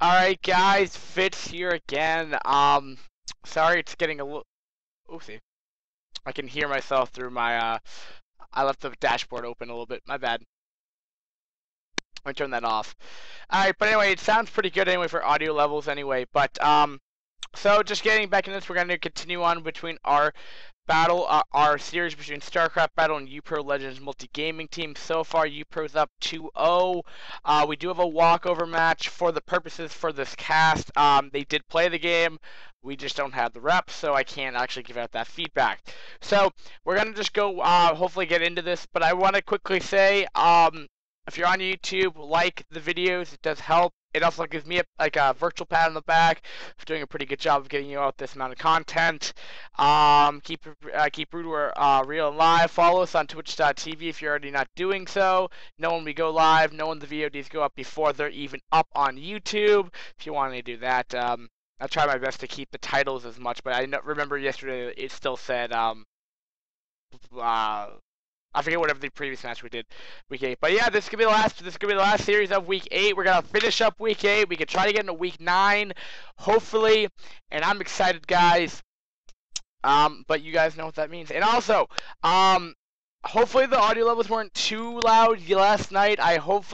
Alright guys, Fitz here again. Sorry it's getting a little, oopsie. I can hear myself through my, I left the dashboard open a little bit, my bad. Let me turn that off. Alright, but anyway, it sounds pretty good anyway for audio levels anyway, but, so just getting back in this, we're going to continue on between our battle, our series between StarCraft Battle and uPro Legends Multigaming team. So far, uPro's up 2-0. We do have a walkover match for the purposes for this cast. They did play the game. We just don't have the reps, so I can't actually give out that feedback. So we're going to just go, hopefully get into this, but I want to quickly say, if you're on YouTube, like the videos. It does help. It also gives me a virtual pat on the back for doing a pretty good job of getting you out this amount of content. Keep Ruder real and live. Follow us on Twitch.tv if you're already not doing so. Know when we go live. Know when the VODs go up before they're even up on YouTube. If you want to do that, I'll try my best to keep the titles as much. But I remember yesterday it still said I forget whatever the previous match we did, week 8. But yeah, this could be the last series of week 8. We're gonna finish up week 8. We could try to get into week 9, hopefully. And I'm excited, guys. But you guys know what that means. And also, hopefully the audio levels weren't too loud last night. I hope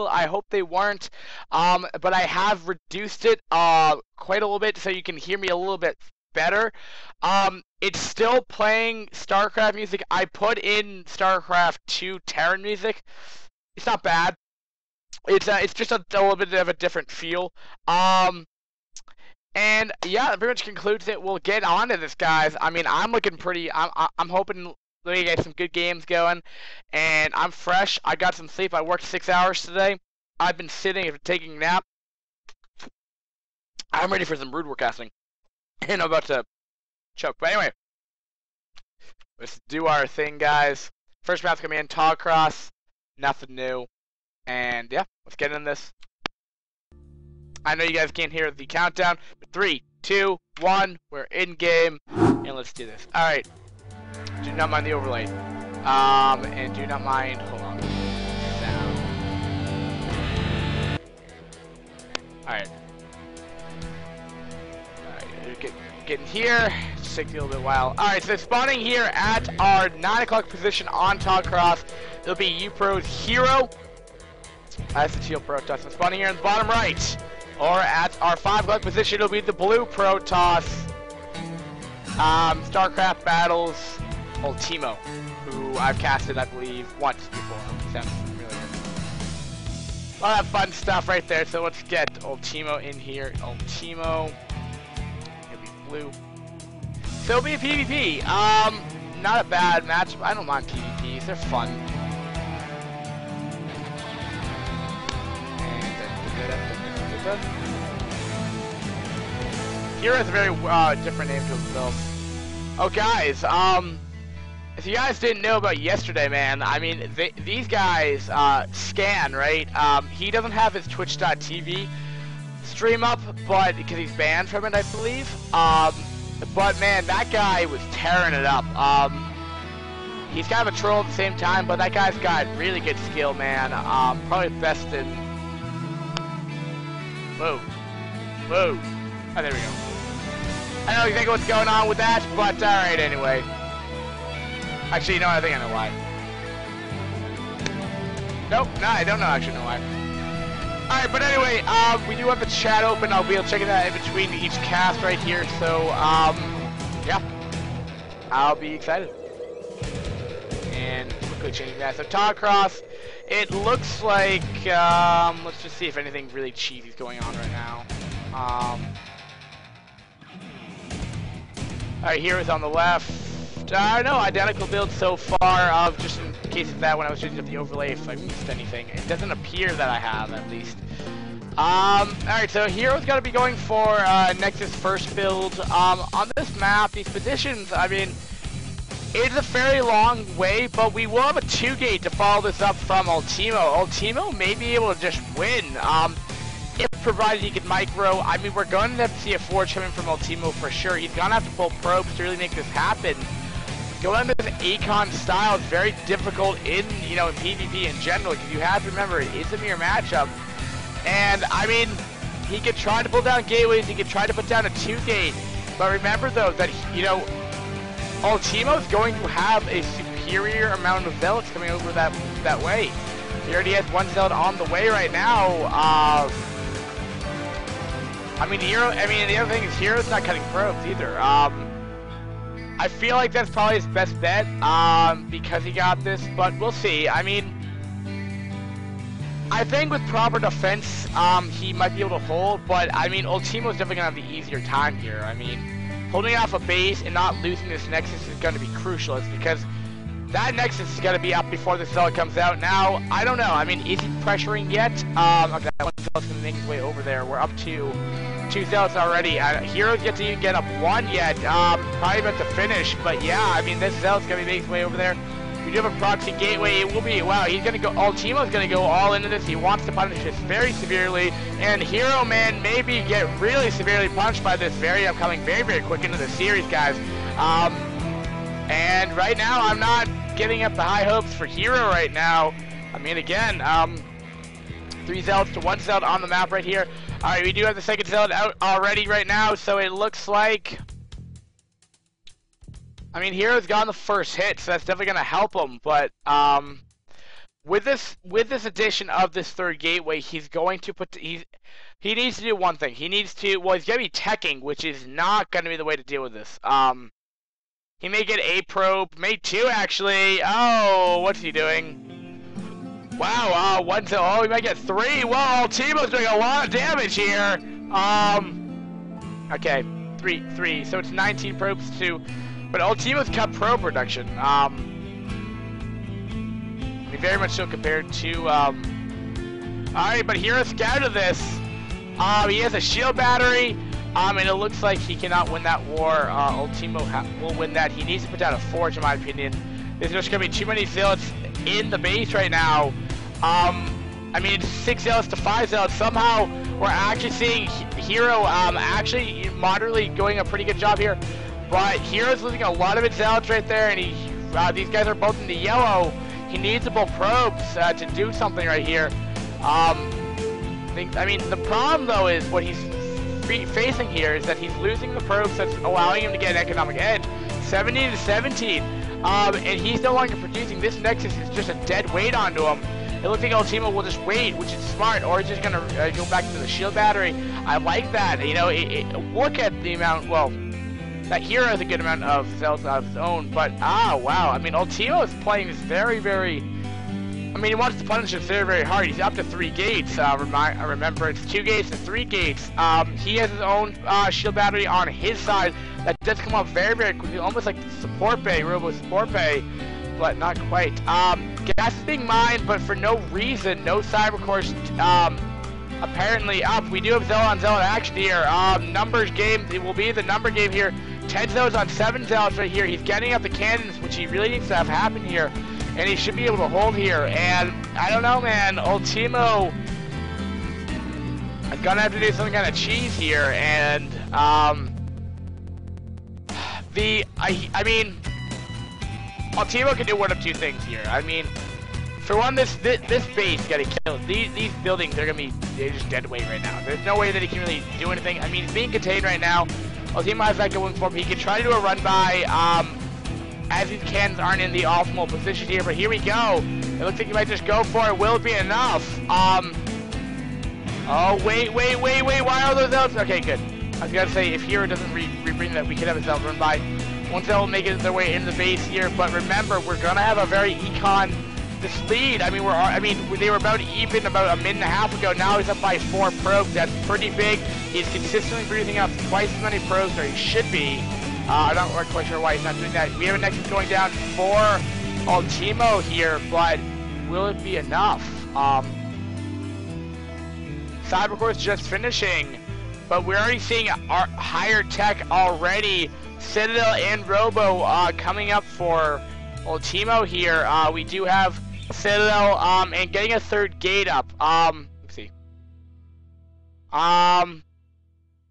they weren't. But I have reduced it quite a little bit so you can hear me a little bit better. It's still playing StarCraft music. I put in StarCraft 2 Terran music. It's not bad. It's just a little bit of a different feel. And yeah, that pretty much concludes it. We'll get on to this, guys. I mean, I'm looking pretty. I'm hoping we get some good games going, and I'm fresh. I got some sleep. I worked 6 hours today. I've been sitting and taking a nap. I'm ready for some brood forecasting. And I'm about to choke. But anyway, let's do our thing, guys. First map's gonna be in Tallcross. Nothing new. And yeah, let's get in this. I know you guys can't hear the countdown, but 3, 2, 1, we're in game, and let's do this. Alright. Do not mind the overlay. And do not mind, hold on. Sound. Alright. Getting here, just takes a little bit while. Alright, so spawning here at our 9 o'clock position on Tallcross, it'll be uPro's Hero. That's the teal Protoss. So spawning here in the bottom right, or at our 5 o'clock position, it'll be the blue Protoss. StarCraft Battles Ultimo, who I've casted, I believe, once before. Sounds really good. A lot of fun stuff right there, so let's get Ultimo in here. Ultimo. Blue. So it'll be a PvP. Not a bad match. I don't mind PvPs. They're fun. Hero has a very different name to himself. Oh, guys. If you guys didn't know about yesterday, man, I mean, these guys, Scan, right? He doesn't have his Twitch.tv stream up, but because he's banned from it, I believe. But man, that guy was tearing it up. He's kind of a troll at the same time, but that guy's got really good skill, man. Probably best in. Whoa, whoa. Oh, there we go. I don't know exactly what's going on with that, but all right, anyway. Actually, you know, I think I know why. Nope, no, I don't know. Actually, know why. Alright, but anyway, we do have the chat open. I'll be able to check that in between each cast right here, so, yeah. I'll be excited. And quickly changing that. So, Tallcross, it looks like, let's just see if anything really cheesy is going on right now. Alright, Heroes on the left. No, identical build so far, just in case of that when I was changing up the overlay, if I missed anything. It doesn't appear that I have, at least. Alright, so Hero's gotta be going for, Nexus first build. On this map, these positions, I mean, it's a fairly long way, but we will have a 2-gate to follow this up from Ultimo. Ultimo may be able to just win, if provided he can micro. I mean, we're going to have to see a forge coming from Ultimo for sure. He's gonna have to pull probes to really make this happen. Going into this Akon style is very difficult in, you know, in PvP in general, because you have to remember it is a mirror matchup. And I mean, he could try to pull down gateways, he could try to put down a 2-gate, but remember though that, you know, Ultimo's going to have a superior amount of zealots coming over that way. He already has 1 zealot on the way right now. I mean, the other thing is Hero's not cutting probes either. I feel like that's probably his best bet, because he got this, but we'll see. I mean, I think with proper defense, he might be able to hold, but I mean, Ultimo's definitely gonna have the easier time here. I mean, holding off a base and not losing this Nexus is gonna be crucial, it's because that Nexus is gonna be up before the Zealot comes out. Now, I don't know, I mean, is he pressuring yet? Okay, that one Zealot's gonna make his way over there. We're up to 2 Zealots already. Hero's yet to even get up 1 yet, probably about to finish, but yeah, I mean, this Zealot's gonna be making his way over there. We do have a proxy gateway. It will be, wow, he's gonna go, Ultimo's gonna go all into this. He wants to punish this very severely, and Hero Man maybe get really severely punched by this I'm coming very, very quick into the series, guys. And right now, I'm not giving up the high hopes for Hero right now. I mean, again, 3 Zealots to 1 Zealot on the map right here. Alright, we do have the 2nd Zealot out already right now, so it looks like, I mean, Hero's gotten the first hit, so that's definitely going to help him, but with this addition of this 3rd gateway, he's going to he needs to do one thing. He needs to, well, he's going to be teching, which is not going to be the way to deal with this. He may get a probe, may 2 actually. Oh, what's he doing? Wow, 1 to, oh, he might get 3. Whoa, Ultimo's doing a lot of damage here. Okay, 3, so it's 19 probes to, but Ultimo's cut probe production. I mean, very much so compared to, alright, but Hero's scared of this. He has a shield battery, and it looks like he cannot win that war. Ultimo will win that. He needs to put down a forge, in my opinion. There's just going to be too many zealots in the base right now. I mean, it's 6 zealots to 5 zealots. Somehow, we're actually seeing Hero actually moderately doing a pretty good job here. But Hero's losing a lot of his zealots right there, and these guys are both in the yellow. He needs to pull probes to do something right here. I mean, the problem though is what he's facing here is that he's losing the probes that's allowing him to get an economic edge, 70 to 17, and he's no longer producing. This Nexus is just a dead weight onto him. It looks like Ultimo will just wait, which is smart, or he's just gonna go back to the shield battery. I like that. You know, look at the amount. Well, that Hero has a good amount of zealots of his own, but wow. I mean, Ultimo is playing this very, very. I mean, he wants to punish us very, very hard. He's up to 3 gates. Remember, it's 2 gates to 3 gates. He has his own shield battery on his side that does come up very, very quickly, almost like the support bay, Robo support bay, but not quite. Gas is being mined, but for no reason, no cyber course apparently up. We do have Zealot on Zealot action here. Numbers game, it will be the number game here. 10 Zealots on 7 Zealots right here. He's getting up the cannons, which he really needs to have happen here. And he should be able to hold here. And I don't know, man. Ultimo is gonna have to do some kind of cheese here. And I mean, Ultimo can do one of 2 things here. I mean, for one, this base gotta kill. These buildings they're just dead weight right now. There's no way that he can really do anything. I mean, he's being contained right now. Ultimo has that going for him. He can try to do a run by. As these cannons aren't in the optimal position here, but here we go. It looks like he might just go for it. Will it be enough? Oh, wait. Why are those zealots? Okay, good. I was gonna say, if Hero doesn't rebring that, we could have a zealot run by. One zealot will make it their way into the base here, but remember, we're gonna have a very econ this lead. I mean, they were about even about a minute and a half ago. Now he's up by 4 probes. That's pretty big. He's consistently producing up twice as many probes, or he should be. I'm not quite sure why he's not doing that. We have a Nexus going down for Ultimo here, but will it be enough? Cybercore's just finishing, but we're already seeing our higher tech already. Citadel and Robo coming up for Ultimo here. We do have Citadel and getting a 3rd gate up. Let's see.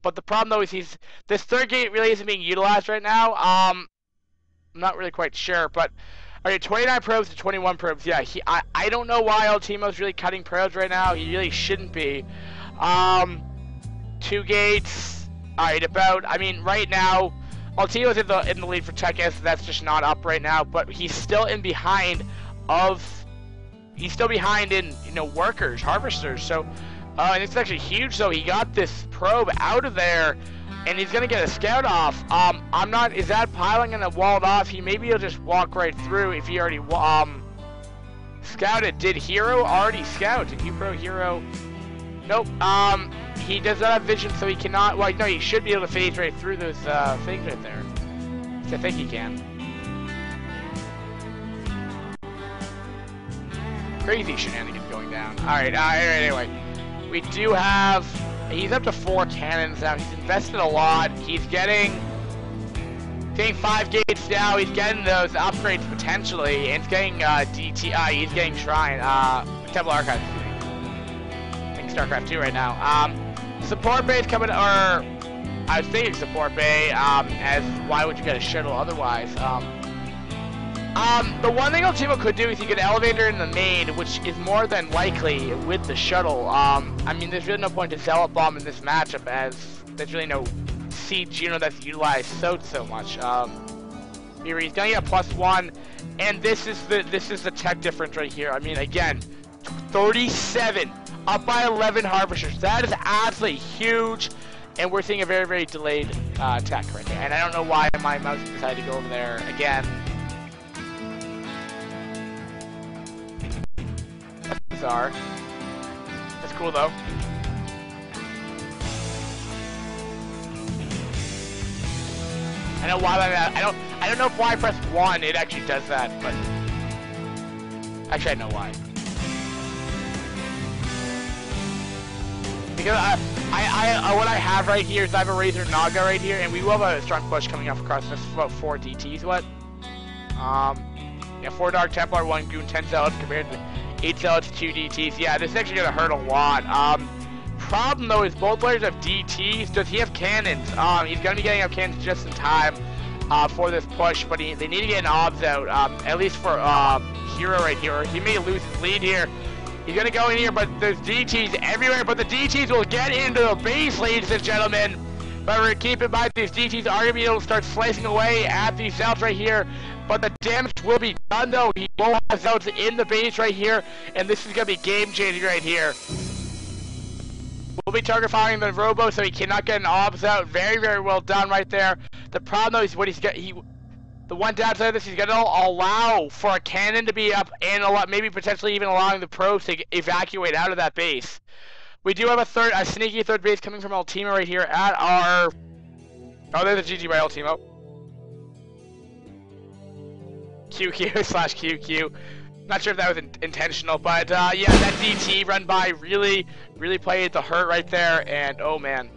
But the problem though is this 3rd gate really isn't being utilized right now. I'm not really quite sure, but okay, 29 probes to 21 probes. Yeah, I don't know why Ultimo's really cutting probes right now. He really shouldn't be. 2 gates. Alright, I mean, right now, Ultimo's in the lead for Tech S, so that's just not up right now, but he's still behind in, you know, workers, harvesters, so, and it's actually huge, so he got this probe out of there, and he's gonna get a scout off. Is that piling gonna wall it off? Maybe he'll just walk right through if he already, scouted. Did Hero already scout? Did uPro Hero? Nope, he does not have vision, so he cannot, well, no, he should be able to phase right through those, things right there. So I think he can. Crazy shenanigans going down. Alright, anyway. We do have, he's up to 4 cannons now. He's invested a lot. He's getting 5 gates now. He's getting those upgrades potentially. And he's getting, he's getting Shrine, Temple Archive. StarCraft 2 right now. Support bay is coming, or I was thinking support bay, as why would you get a shuttle otherwise? The one thing Ultimo could do is you get an elevator in the main, which is more than likely with the shuttle. I mean, there's really no point to Zealot Bomb in this matchup, as there's really no siege unit that's utilized so much. Here he's gonna get a +1, and this is the tech difference right here. I mean, again, 37. Up by 11 harvesters. That is absolutely huge, and we're seeing a very, very delayed tech right there. And I don't know why my mouse decided to go over there again. That's bizarre. That's cool though. I know why I don't know if why I press 1 it actually does that, but actually I know why. Because what I have right here is I have a Razor Naga right here, and we will have a strong push coming off across this. About 4 DTs. What? Yeah, 4 Dark Templar, 1 Goon, 10 Zealots compared to 8 Zealots, 2 DTs. Yeah, this is actually gonna hurt a lot. Problem though is both players have DTs. Does he have cannons? He's gonna be getting up cannons just in time for this push, but they need to get an obs out. At least for Hero right here. He may lose his lead here. He's gonna go in here, but there's DTs everywhere, but the DTs will get into the base, ladies and gentlemen. But keep in mind, these DTs are gonna be able to start slicing away at these Zealots right here, but the damage will be done though. He will have Zealots in the base right here, and this is gonna be game changing right here. We'll be target firing the Robo, so he cannot get an obs out. Very, very well done right there. The problem though is what he's got, the one downside of this, he's going to allow for a cannon to be up and maybe potentially even allowing the probes to evacuate out of that base. We do have a sneaky third base coming from Ultimo right here at our... Oh, there's a GG by Ultimo. QQ/QQ. Not sure if that was intentional, but yeah, that DT run by really played the hurt right there, and oh man.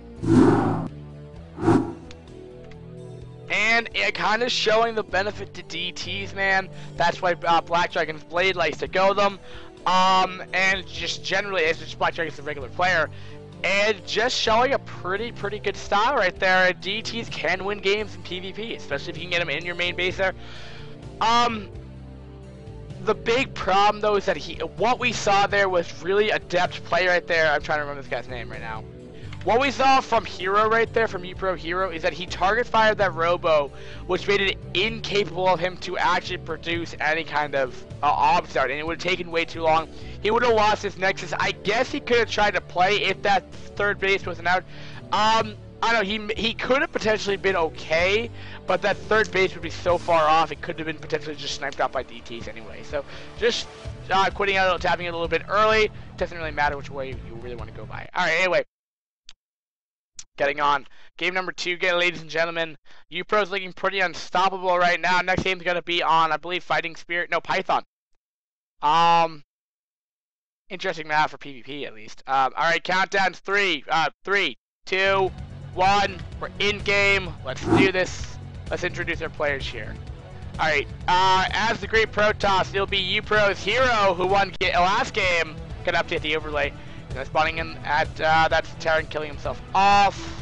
And it kind of showing the benefit to DTs, man. That's why Black Dragon's Blade likes to go them. And just generally, as just Black Dragon's a regular player, and just showing a pretty good style right there. DTs can win games in PvP, especially if you can get them in your main base there. The big problem though is that what we saw there was really adept play right there. I'm trying to remember this guy's name right now. What we saw from Hero right there, from uPro Hero, is that he target fired that Robo, which made it incapable of him to actually produce any kind of obs out, and it would have taken way too long. He would have lost his Nexus. I guess he could have tried to play if that third base wasn't out. I don't know, he could have potentially been okay, but that third base would be so far off, it could have been potentially just sniped out by DTs anyway. So, just quitting out, tapping it a little bit early. Doesn't really matter which way you really want to go by. Alright, anyway. Getting on. Game number 2, ladies and gentlemen. uPro's looking pretty unstoppable right now. Next game's going to be on, I believe, Fighting Spirit. No, Python. Interesting map for PvP, at least. Alright, countdown's 3, 2, 1. We're in game. Let's do this. Let's introduce our players here. Alright, as the Great Protoss, it'll be uPro's Hero, who won last game. Gonna update the overlay. Spawning in at, that's Terran killing himself off.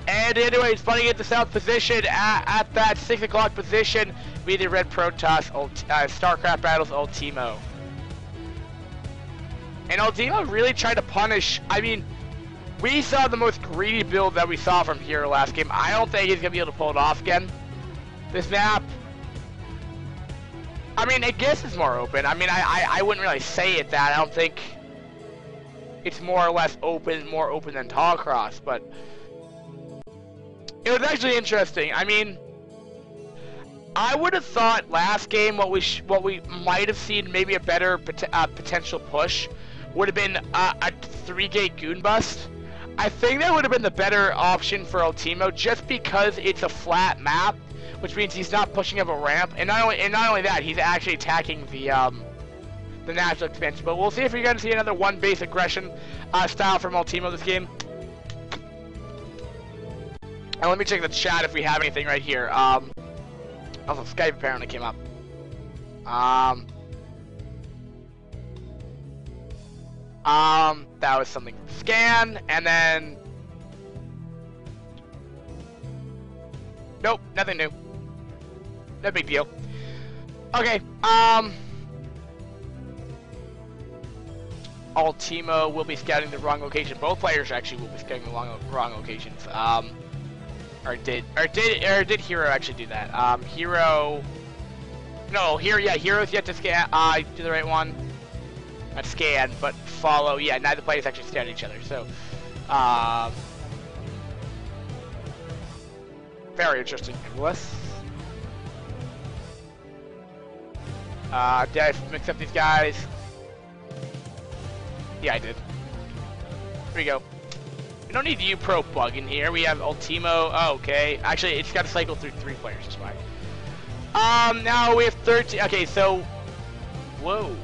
And anyway, spawning into south position at that 6 o'clock position, be the Red Protoss, StarCraft Battles Ultimo. And Ultimo really tried to punish, I mean, we saw the most greedy build that we saw from Hero last game. I don't think he's going to be able to pull it off again. This map, I mean, I guess it's more open. I mean, I wouldn't really say it that. I don't think it's more or less open, more open than Tallcross, but it was actually interesting. I mean, I would have thought last game what we might have seen maybe a better potential push would have been a 3-gate goon bust. I think that would have been the better option for Ultimo, just because it's a flat map, which means he's not pushing up a ramp, and not only that, he's actually attacking the natural expansion. But we'll see if you're going to see another one base aggression style from Ultimo this game. And let me check the chat if we have anything right here. Also, Skype apparently came up. That was something from Scan, and then nope, nothing new. No big deal. Okay, Ultimo will be scouting the wrong location. Both players actually will be scouting the wrong locations. Or did Hero actually do that? Hero's yet to scan. Do the right one. Not scan, but follow. Yeah, neither players actually scan each other. So, very interesting. Nonetheless. Did I mix up these guys? Yeah, I did. Here we go. We don't need uPro bug in here. We have Ultimo. Oh, okay. Actually, it's got to cycle through 3 players. That's why. Now we have 13. Okay, so. Whoa.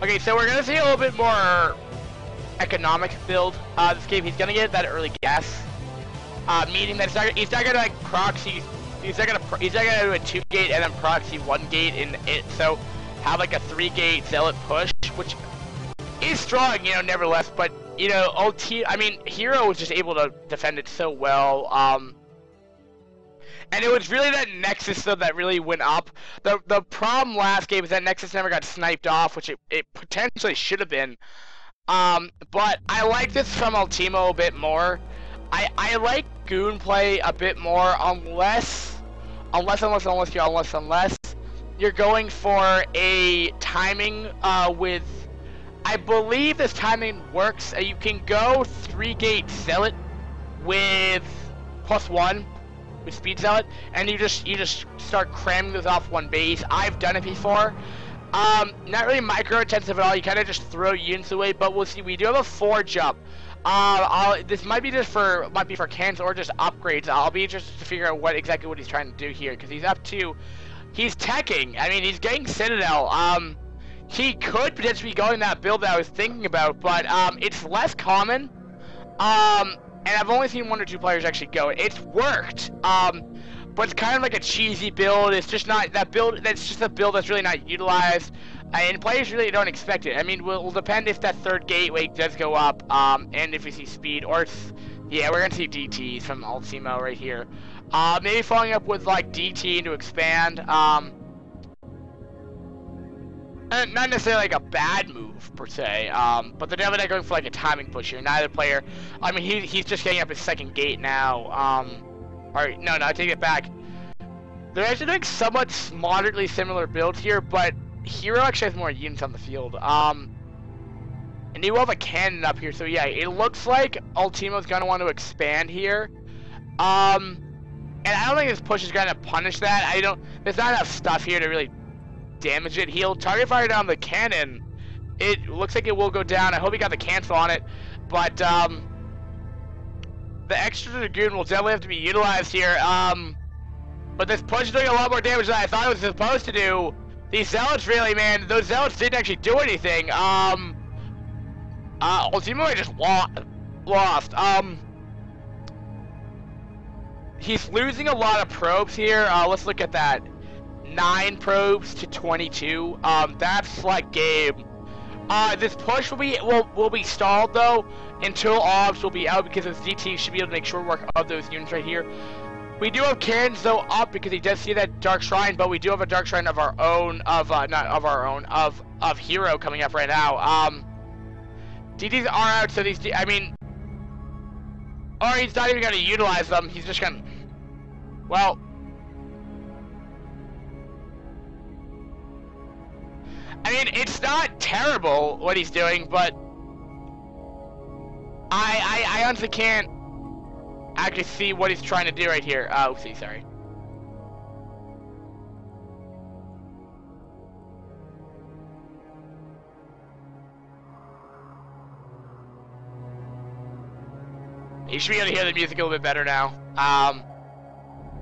Okay, so we're gonna see a little bit more economic build. This game, he's gonna get that early gas. Meaning that he's not gonna like proxy. He's not gonna do a 2-gate and then proxy 1-gate in it. So have like a 3-gate zealot push, which is strong, you know, nevertheless. But you know, I mean, Hero was just able to defend it so well. And it was really that Nexus though that really went up. The problem last game is that Nexus never got sniped off, which it potentially should have been. But I like this from Ultimo a bit more. I like goon play a bit more unless you're going for a timing with, I believe this timing works. You can go 3-gate zealot with +1 with speed zealot, and you just start cramming those off one base. I've done it before. Not really micro intensive at all. You kind of just throw units away, but we'll see. We do have a 4 jump. This might be for cans or just upgrades. I'll be interested to figure out what he's trying to do here, because he's teching. I mean, he's getting Citadel. He could potentially be going that build that I was thinking about, but it's less common. And I've only seen 1 or 2 players actually go it. It's worked. But it's kind of like a cheesy build. It's just not that build. That's just a build that's really not utilized, and players really don't expect it. I mean, will depend if that 3rd gateway does go up, and if we see speed, or yeah, we're gonna see DTs from Ultimo right here. Maybe following up with like DT to expand. Not necessarily like a bad move per se, but they're definitely not going for like a timing push here. Neither player. I mean, he's just getting up his 2nd gate now. Alright, no, I take it back. They're actually doing somewhat moderately similar builds here, but Hero actually has more units on the field. And he will have a cannon up here, so yeah, it looks like Ultimo's gonna want to expand here. And I don't think this push is gonna punish that. There's not enough stuff here to really damage it. He'll target fire down the cannon. It looks like it will go down. I hope he got the cancel on it, but the extra Dragoon will definitely have to be utilized here. But this push is doing a lot more damage than I thought it was supposed to do. These zealots really, man, those zealots didn't actually do anything. Ultimo just lost. He's losing a lot of probes here. Let's look at that. 9 probes to 22. That's like game. This push will be stalled though until obs will be out, because his DT should be able to make short work of those units right here. We do have cannons though up because he does see that Dark Shrine, but we do have a Dark Shrine of our own, of Hero coming up right now. DTs are out, so these, I mean, or he's not even gonna utilize them. He's just gonna, well, I mean, it's not terrible what he's doing, but I honestly can't actually see what he's trying to do right here. Oopsie, sorry. You should be able to hear the music a little bit better now.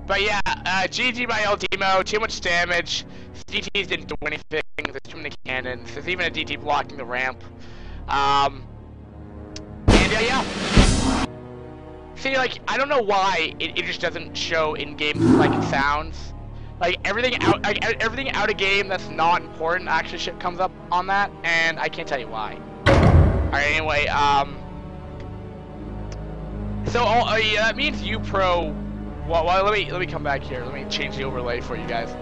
But yeah, GG by Eldemo, too much damage. DTs didn't do anything, there's too many cannons, there's even a DT blocking the ramp. And yeah. See, like, I don't know why it just doesn't show in-game like it sounds. Like, everything out of game that's not important actually comes up on that, and I can't tell you why. Alright, anyway, so, yeah, that means uPro. Well, let me come back here. Let me change the overlay for you guys.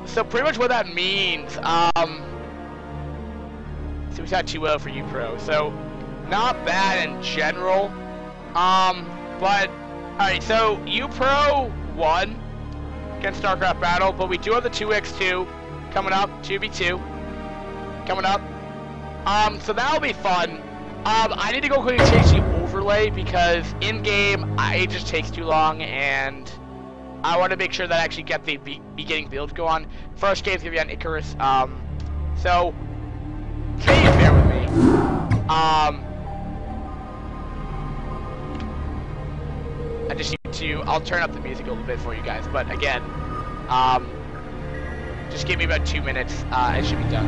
So pretty much what that means, so we got 2-0 for uPro. So, not bad in general. But, alright, so uPro won against StarCraft Battle, but we do have the 2x2 coming up, 2v2 coming up. So that'll be fun. I need to go quickly change the overlay because in-game, it just takes too long, and I want to make sure that I actually get the beginning build go on. First game's gonna be on Icarus, so please bear with me. I just need to, I'll turn up the music a little bit for you guys, but again, just give me about 2 minutes, it should be done.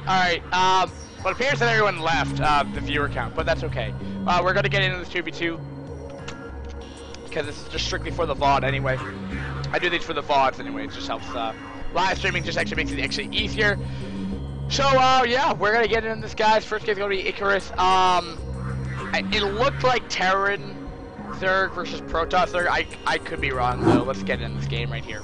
Alright, well, it appears that everyone left the viewer count, but that's okay. We're going to get into this 2v2, because this is just strictly for the VOD anyway. I do these for the VODs anyway, it just helps, live streaming just actually makes it actually easier. So, yeah, we're going to get into this, guys. First game is going to be Icarus. It looked like Terran Zerg versus Protoss Zerg. I could be wrong, though. Let's get into this game right here.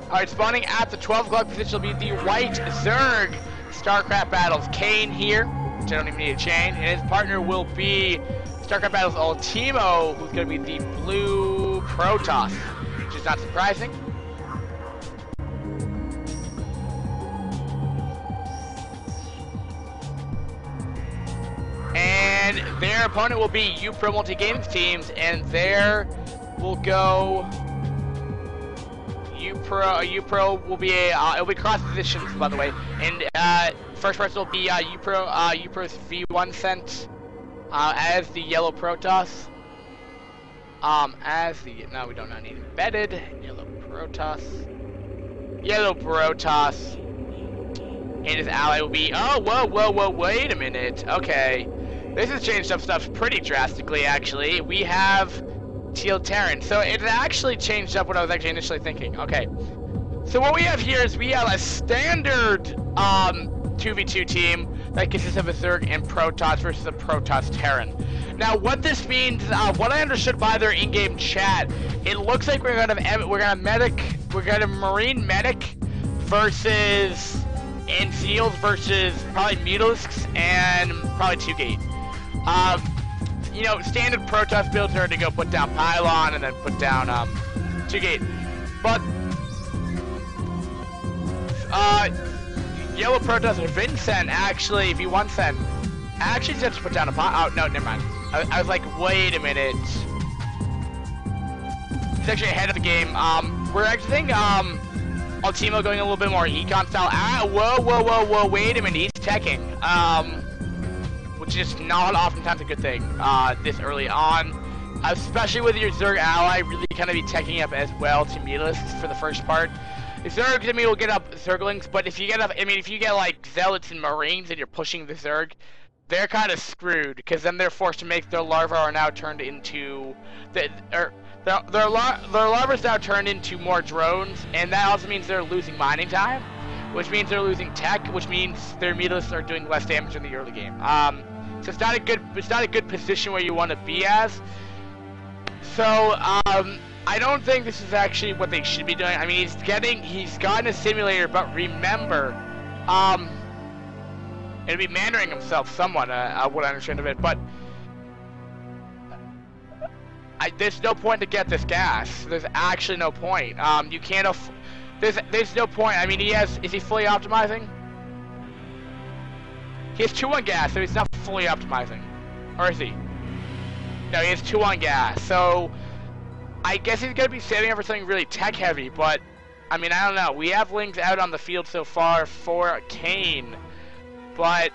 Alright, spawning at the 12 o'clock position will be the White Zerg StarCraft Battles Kane here, which I don't even need to change, and his partner will be StarCraft Battles Ultimo, who's going to be the Blue Protoss, which is not surprising. And their opponent will be uPro Multigaming teams, and there will go uPro will be it'll be cross positions, by the way, and first person will be uPro's V1 sent as the yellow Protoss, no, we do not need embedded yellow Protoss, and his ally will be whoa, wait a minute, okay, this has changed up stuff pretty drastically. Actually, we have Teal Terran, so it actually changed up what I was actually initially thinking. Okay, so what we have here is we have a standard 2v2 team that consists of a Zerg and Protoss versus a Protoss Terran. Now, what this means, what I understood by their in-game chat, it looks like we're gonna Marine medic versus Seals versus probably Mutalisks and probably 2-gate. You know, standard Protoss builds are to go put down Pylon and then put down 2-gate. But yellow Protoss or Vincent actually, V1 sent, actually said to put down a Pylon. Oh no, never mind. I was like, wait a minute. He's actually ahead of the game. We're actually Ultimo going a little bit more econ style. Whoa, wait a minute, he's teching. Which is not oftentimes a good thing, this early on. Especially with your Zerg ally really kind of be teching up as well to Mutalisks for the first part. The Zergs, I mean, will get up Zerglings, but if you get up, I mean, if you get like Zealots and Marines and you're pushing the Zerg, they're kind of screwed, because then they're forced to make their larvae are now turned into, their larvae is now turned into more drones, and that also means they're losing mining time, which means they're losing tech, which means their Mutalisks are doing less damage in the early game. So it's not a good position where you want to be as. So I don't think this is actually what they should be doing. I mean, he's gotten a simulator, but remember, it'll be mandering himself somewhat, what I understand of it, but there's no point to get this gas. There's actually no point. You can't there's no point. I mean, is he fully optimizing? He has 2 on gas, so he's not fully optimizing. Or is he? No, he has 2 on gas, so I guess he's going to be saving up for something really tech-heavy, but, I mean, I don't know. We have Lings out on the field so far for Kane, but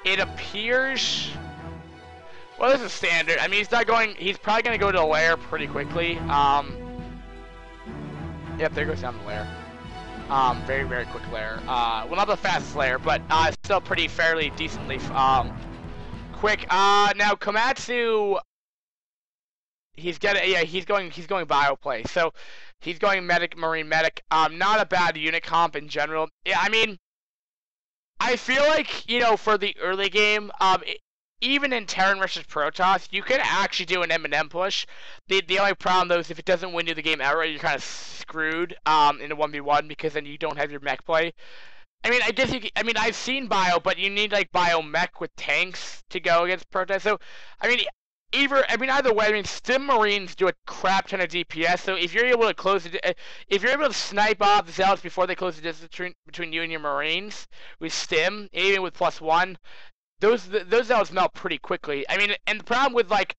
it appears... Well, this is standard. I mean, he's probably going to go to the lair pretty quickly. Yep, there goes down the lair. Very, very quick lair. Well, not the fastest lair, but still pretty fairly decently quick. Now Komatsu, he's going bio play. So he's going medic, marine medic. Not a bad unit comp in general. Yeah, I mean, I feel like, you know, for the early game, even in Terran versus Protoss, you could actually do an M&M push. The only problem, though, is if it doesn't win you the game outright, you're kind of screwed in a 1v1, because then you don't have your mech play. I mean, I've seen bio, but you need, like, bio mech with tanks to go against Protoss. So, I mean, either way, I mean, Stim Marines do a crap ton of DPS, so if you're able to if you're able to snipe off the Zealots before they close the distance between you and your Marines with Stim, even with +1, those Zealots melt pretty quickly. I mean, and the problem with, like,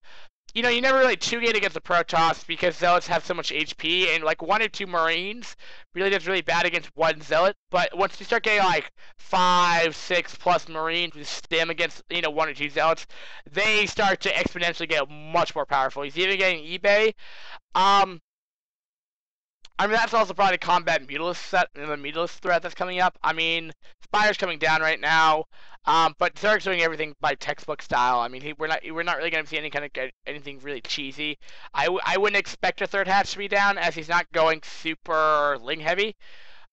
you know, you never really 2-gate against the Protoss because Zealots have so much HP, and like 1 or 2 Marines really does really bad against 1 Zealot. But once you start getting like 5, 6 plus Marines with Stim against, you know, 1 or 2 Zealots, they start to exponentially get much more powerful. He's even getting eBay. I mean, that's also probably combat the mutalist threat that's coming up. I mean, Spire's coming down right now, but Zerg's doing everything by textbook style. I mean, we're not really going to see anything really cheesy. I wouldn't expect a third hatch to be down, as he's not going super Ling heavy.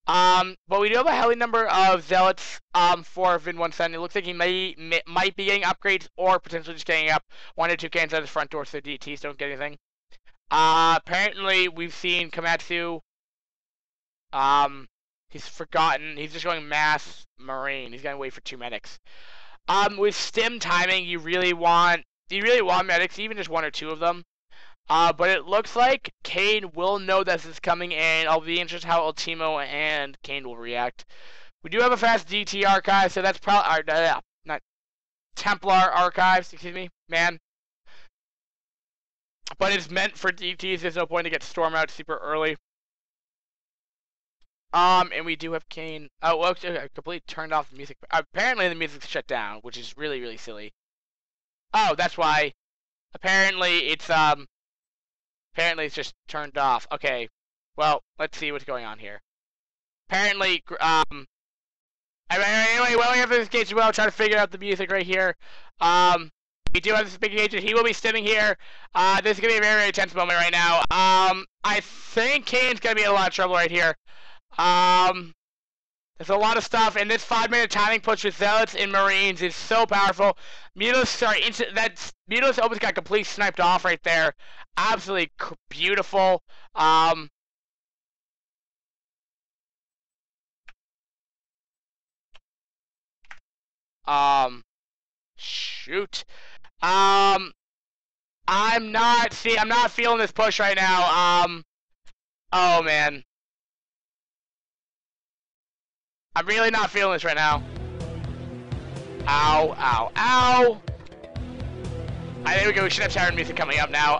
But we do have a healthy number of zealots for Vin 170. It looks like he might be getting upgrades or potentially just getting up 1 or 2 cans at his front door so DTs don't get anything. Apparently we've seen Komatsu. He's forgotten. He's just going mass marine. He's gonna wait for 2 medics. With stim timing, you really want medics, even just 1 or 2 of them. But it looks like Kane will know this is coming, and I'll be interested how Ultimo and Kane will react. We do have a fast DT archive, so that's probably not Templar archives. Excuse me, man. But it's meant for DTs. There's no point to get Storm out super early. And we do have Kane. Oh, well, I completely turned off the music. Apparently the music's shut down, which is really, really silly. Oh, that's why. Apparently it's just turned off. Okay. Well, let's see what's going on here. Apparently, anyway, while we have this engagement, we'll try to figure out the music right here. We do have this big engagement. He will be stimming here. This is gonna be a very, very tense moment right now. I think Kane's gonna be in a lot of trouble right here. There's a lot of stuff, and this 5-minute timing push with Zealots and Marines is so powerful. Mutalist almost got completely sniped off right there. Absolutely beautiful. Shoot. I'm not feeling this push right now. Oh man. I'm really not feeling this right now. Ow, ow, ow. There we go, we should have Siren music coming up now.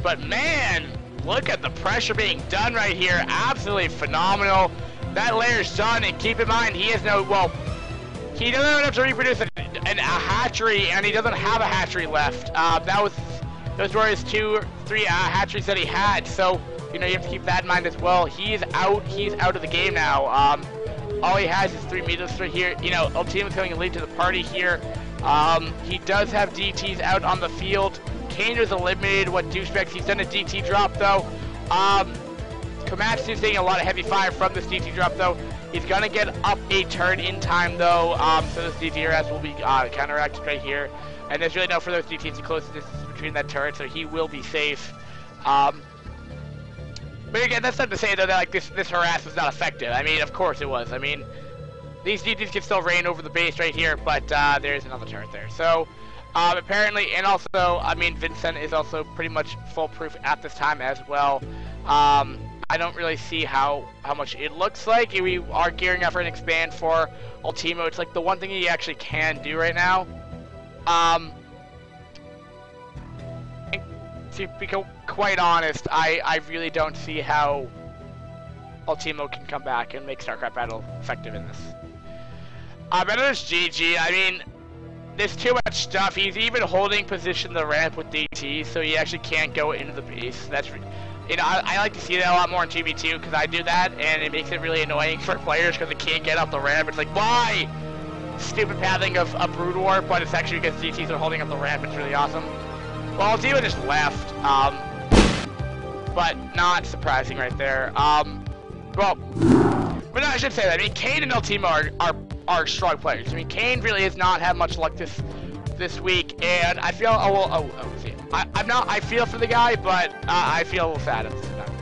But man, look at the pressure being done right here. Absolutely phenomenal. That layer's done, and keep in mind, he doesn't have enough to reproduce a hatchery, and he doesn't have a hatchery left. Those were his 2 or 3 hatcheries that he had, so, you have to keep that in mind as well. He's out of the game now. All he has is 3 meters right here. Ultima's coming late to the party here. He does have DTs out on the field. Kane was eliminated. What douchebags? He's done a DT drop though. Komatsu's seeing a lot of heavy fire from this DT drop though. He's gonna get up a turn in time though. So this DT RS will be counteracted right here. And there's really no further DTs to close the distance between that turret, so he will be safe. But again, that's not to say though that this harass was not effective. I mean, of course it was. I mean, these DTs can still rain over the base right here, but there's another turret there. So apparently, and also, I mean, Vincent is also pretty much foolproof at this time as well. I don't really see how much it looks like. We are gearing up for an expand for Ultimo. It's like the one thing he actually can do right now. To be quite honest, I really don't see how Ultimo can come back and make StarCraft Battle effective in this. But it's GG. I mean, there's too much stuff. He's even holding position the ramp with DT, so he actually can't go into the base. That's, I like to see that a lot more in 2v2 because I do that, and it makes it really annoying for players because they can't get up the ramp. It's like, why? Stupid pathing of a Brood War, but it's actually because DTs are holding up the ramp. It's really awesome. Well, Ultimo just left, but not surprising right there. Well, but no, I should say that. I mean, Kane and Ultimo are strong players. I mean, Kane really has not had much luck this week, and I feel I feel for the guy, but I feel a little sad at the same time.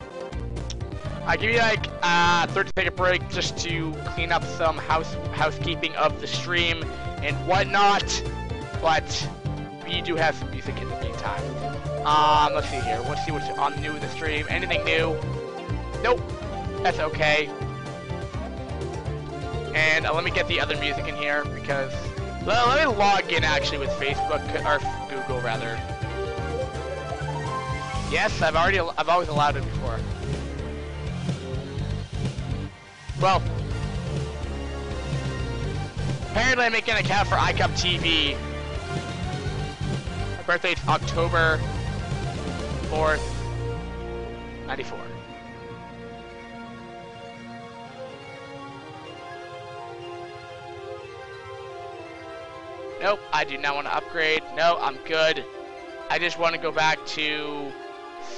I give you like 30-second break just to clean up some housekeeping of the stream and whatnot, but we do have some music in the meantime. Let's see here. Let's see what's on new with the stream. Anything new? Nope. That's okay. And let me get the other music in here because let me log in actually with Facebook or Google rather. Yes, I've always allowed it before. Well, apparently I'm making an account for iCup TV. My birthday's October 4th, 94. Nope, I do not want to upgrade. No, I'm good. I just want to go back to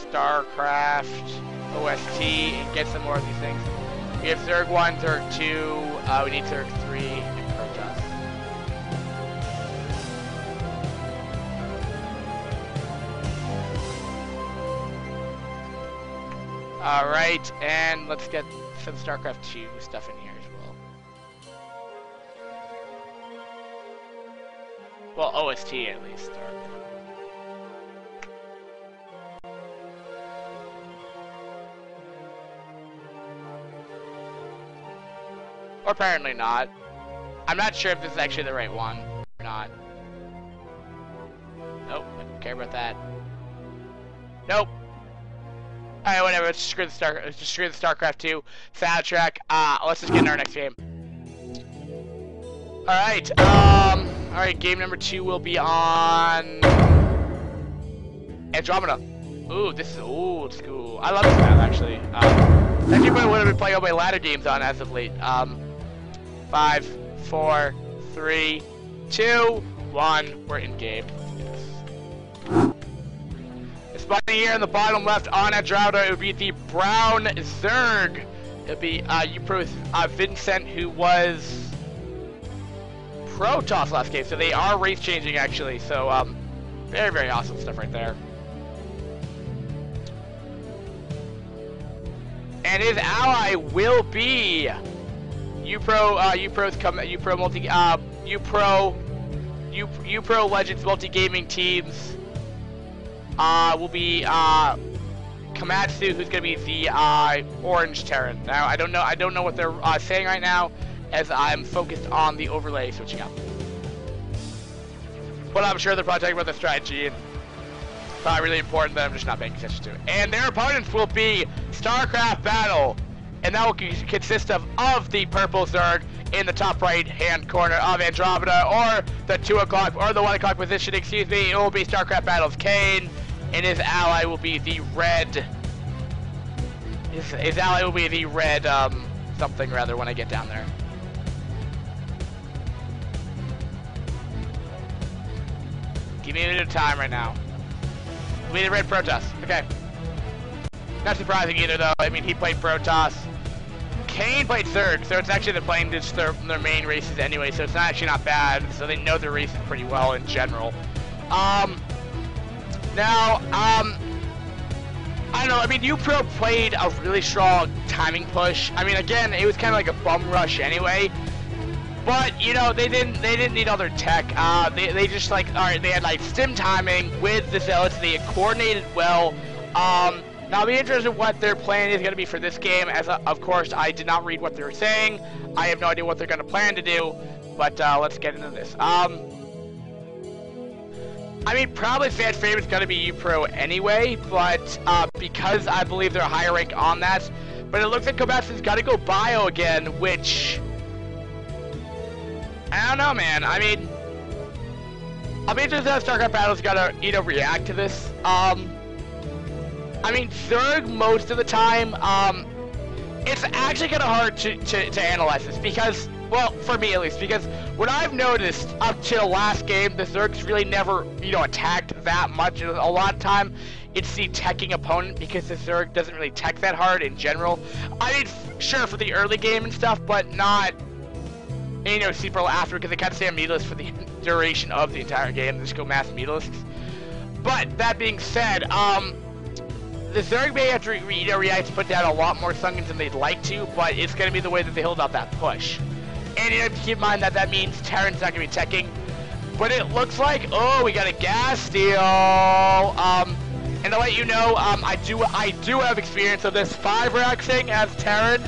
StarCraft, OST, and get some more of these things. We have Zerg 1, Zerg 2, we need Zerg 3, and Protoss. Alright, and let's get some StarCraft 2 stuff in here as well. Well, OST at least. Or apparently not. I'm not sure if this is actually the right one or not. Nope, I don't care about that. Nope. Alright, whatever, let's just screw the StarCraft 2 soundtrack. Let's just get in our next game. Alright, game number 2 will be on Andromeda. Ooh, this is old school. I love this map, actually. Actually, what I've been playing all my ladder games on as of late. 5, 4, 3, 2, 1. We're in game. It's spawning here in the bottom left on Andromeda. It would be the brown Zerg. It would be uPro Vincent, who was Protoss last game. So they are race changing actually. So very, very awesome stuff right there. And his ally will be uPro Legends Multigaming teams. Will be Komatsu, who's gonna be the orange Terran. Now I don't know what they're saying right now, as I'm focused on the overlay switching up. But I'm sure they're probably talking about the strategy, and it's not really important that I'm just not paying attention to it. And their opponents will be StarCraft Battle, and that will consist of the purple Zerg in the top right hand corner of Andromeda, or the 2 o'clock or the 1 o'clock position, excuse me. It will be StarCraft Battle's Kane, and his ally will be the red. His ally will be the red something rather when I get down there. Give me a bit of time right now. It'll be the red Protoss. Okay. Not surprising either though. I mean, he played Protoss. Kane played Zerg, so it's actually they're playing just their main races anyway, so it's actually not bad. So they know their races pretty well in general. Now, I don't know. I mean, uPro played a really strong timing push. I mean, again, it was kind of like a bum rush anyway. But you know, they didn't need all their tech. They just like, all right, they had like stim timing with the zealots. They had coordinated well. Now, I'll be interested in what their plan is going to be for this game, as of course, I did not read what they were saying. I have no idea what they're going to plan to do, but let's get into this. I mean, probably fan favorite's going to be uPro anyway, but because I believe they're a higher rank on that, but it looks like Komatsu's got to go bio again, which, I don't know, man. I mean, I'll be interested in how StarCraft Battle's got to, you know, react to this. I mean, Zerg, most of the time, it's actually kind of hard to analyze this because, well, for me at least, because what I've noticed up till last game, the Zergs really never, you know, attacked that much. A lot of time, it's the teching opponent because the Zerg doesn't really tech that hard in general. I mean, sure, for the early game and stuff, but not, you know, super after, because they kind of stay on meatless for the duration of the entire game. They just go mass meatless. But, that being said, the Zerg may have to react to put down a lot more Sungans than they'd like to, but it's going to be the way that they hold out that push. And you have to keep in mind that that means Terran's not going to be teching. But it looks like, oh, we got a gas steal. And to let you know, I do have experience of this 5-rexing as Terran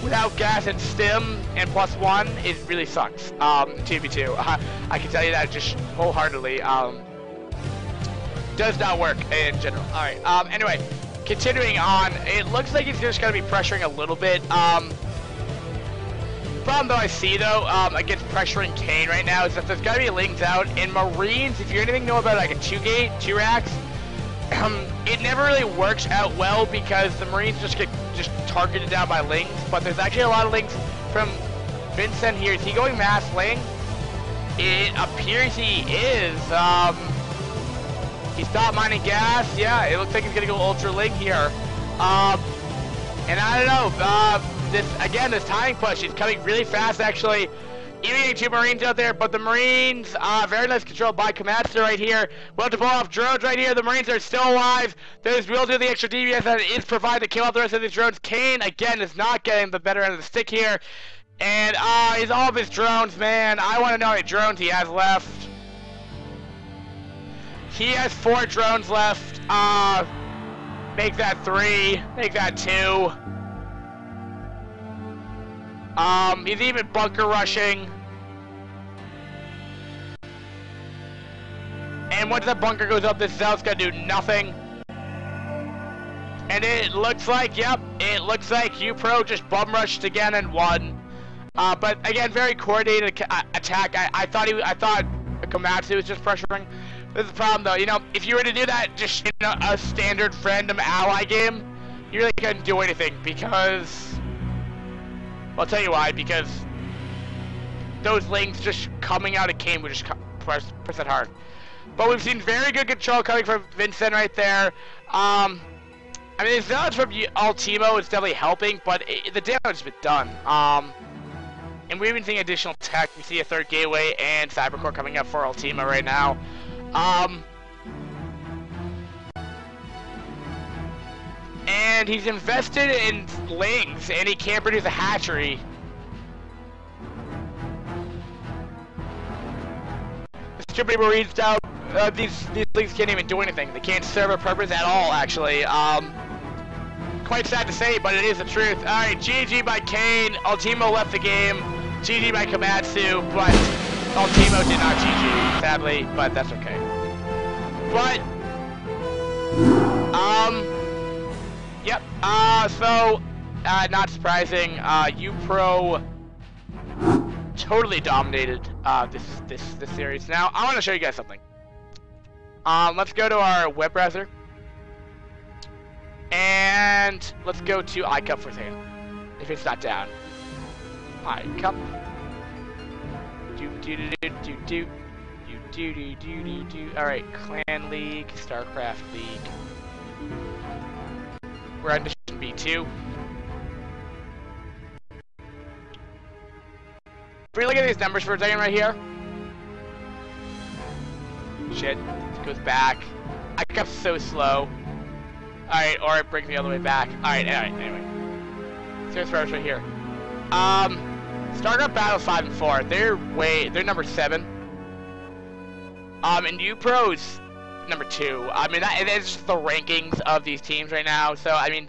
without gas and stim and +1. It really sucks. 2v2. I can tell you that just wholeheartedly. Does not work in general. Alright, anyway. Continuing on, it looks like he's just going to be pressuring a little bit. Problem though I see though, against pressuring Kane right now is that there's got to be lings out. In Marines, if you anything know about like a 2-gate, 2-racks, it never really works out well because the Marines just get targeted down by lings. But there's actually a lot of lings from Vincent here. Is he going mass ling? It appears he is. He stopped mining gas. Yeah, it looks like he's gonna go ultra link here. And I don't know. This timing push is coming really fast, actually. Even getting 2 Marines out there, but the Marines, very nice controlled by Komatsu right here. Well to pull off drones right here. The Marines are still alive. There's will do the extra DBS that is provided to kill off the rest of these drones. Kane, again, is not getting the better end of the stick here. And, he's all of his drones, man. I want to know how many drones he has left. He has 4 drones left. Make that 3. Make that 2. He's even bunker rushing. And once that bunker goes up, this Zealot's gonna do nothing. And it looks like, yep, it looks like uPro just bum rushed again and won. But again, very coordinated attack. I thought Komatsu was just pressuring. This is the problem, though. You know, if you were to do that, just in a standard random ally game, you really couldn't do anything because. I'll tell you why, because those links just coming out of Kane would just press it hard. But we've seen very good control coming from Vincent right there. I mean, the damage from Ultimo is definitely helping, but the damage has been done. And we've been seeing additional tech. We see a 3rd gateway and Cybercore coming up for Ultimo right now. And he's invested in lings, and he can't produce a hatchery. The stupid Marines down. These lings can't even do anything. They can't serve a purpose at all, actually. Quite sad to say, but it is the truth. Alright, GG by Kane. Ultimo left the game. GG by Komatsu, but Ultimo did not GG, sadly, but that's okay. But, yep, so, not surprising, uPro totally dominated, this series. Now, I want to show you guys something. Let's go to our web browser, and let's go to iCup for a second, if it's not down. iCup. Alright, Clan League, StarCraft League. We're on Mission B2. If we look at these numbers for a second right here. Shit, it goes back. iCup's so slow. Alright, or it brings me all the way back. Alright, anyway. Serious progress right here. StarCraft Battles 5 and 4. They're number 7. And uPro's number 2. I mean, it's just the rankings of these teams right now. So I mean,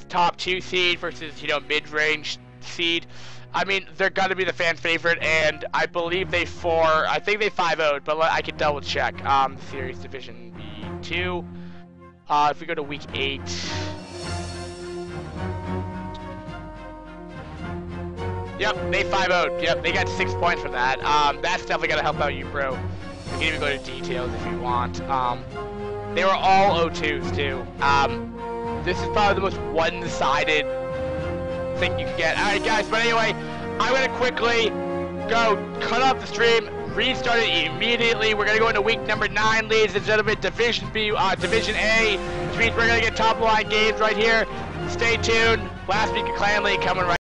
top 2 seed versus, you know, mid-range seed. I mean, they're gonna be the fan favorite, and I believe they 5-0'd, but I can double check. Series Division B2. If we go to week 8. Yep, they 5-0'd. Yep, they got 6 points from that. That's definitely gonna help out uPro. You can even go to details if you want. They were all 0-2s too. This is probably the most one-sided thing you can get. Alright guys, but anyway, I'm gonna quickly go cut off the stream, restart it immediately. We're gonna go into week number 9, ladies and gentlemen, Division B, Division A, which means we're gonna get top line games right here. Stay tuned. Last week of Clan League coming right